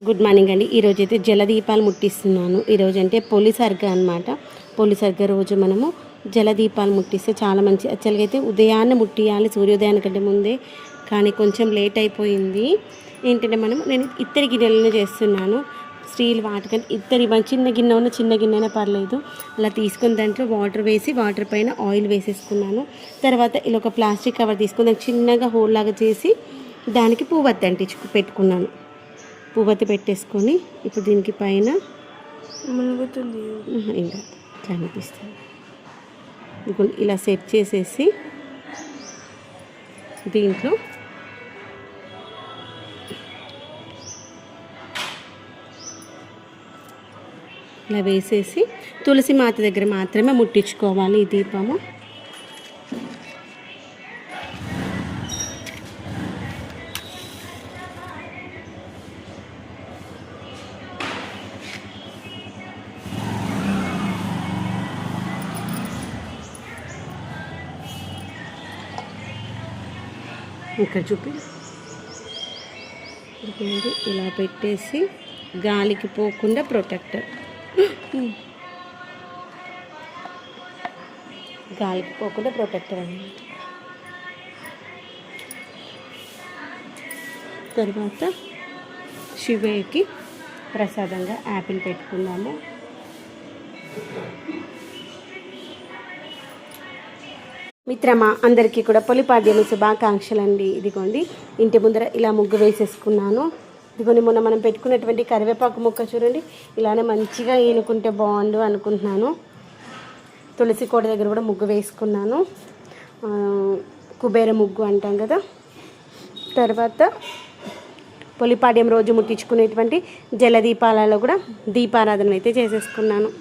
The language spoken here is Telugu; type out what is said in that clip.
గుడ్ మార్నింగ్ అండి. ఈరోజు అయితే జలదీపాలు ముట్టిస్తున్నాను. ఈరోజు అంటే పొలిసర్గ అనమాట. పొలిసర్గ రోజు మనము జలదీపాలు ముట్టిస్తే చాలా మంచి. యాక్చువల్గా అయితే ఉదయాన్నే ముట్టియాలి, సూర్యోదయానికంటే ముందే, కానీ కొంచెం లేట్ అయిపోయింది. ఏంటంటే నేను ఇత్తడి గిన్నెలను చేస్తున్నాను. స్టీల్ వాటికంటే ఇత్తడి చిన్న గిన్నె ఉన్న చిన్న గిన్నె అయినా పర్లేదు. అలా తీసుకుని దాంట్లో వాటర్ వేసి వాటర్ పైన ఆయిల్ వేసేసుకున్నాను. తర్వాత ఇలా ఒక ప్లాస్టిక్ కవర్ తీసుకుని దానికి చిన్నగా హోల్ లాగా చేసి దానికి పువ్వత్తి అంటించు పెట్టుకున్నాను. పువ్వత్తి పెట్టేసుకొని ఇప్పుడు దీనికి పైన మునుగుతుంది ఇంకా ఇట్లా అనిపిస్తుంది. ఇప్పుడు ఇలా సెట్ చేసేసి దీంట్లో ఇలా వేసేసి తులసి మాత దగ్గర మాత్రమే ముట్టించుకోవాలి ఈ దీపము. ఇక్కడ ఇలా పెట్టేసి గాలికి పోకుండా ప్రొటెక్టర్, గాలికి పోకుండా ప్రొటెక్టర్ అన్నమాట. తర్వాత శివయ్యకి ప్రసాదంగా యాపిల్ పెట్టుకుందాము. మిత్రమా అందరికీ కూడా పొలిపాడ్యమి శుభాకాంక్షలు అండి. ఇదిగోండి ఇంటి ముందర ఇలా ముగ్గు వేసేసుకున్నాను. ఇదిగోండి మొన్న మనం పెట్టుకున్నటువంటి కరివేపాకు ముక్క చూడండి, ఇలానే మంచిగా ఈనుకుంటే బాగుండు అనుకుంటున్నాను. తులసి కోట దగ్గర కూడా ముగ్గు వేసుకున్నాను, కుబేర ముగ్గు అంటాం కదా. తర్వాత పొలిపాడ్యం రోజు ముట్టించుకునేటువంటి జలదీపాలలో కూడా దీపారాధన అయితే చేసేసుకున్నాను.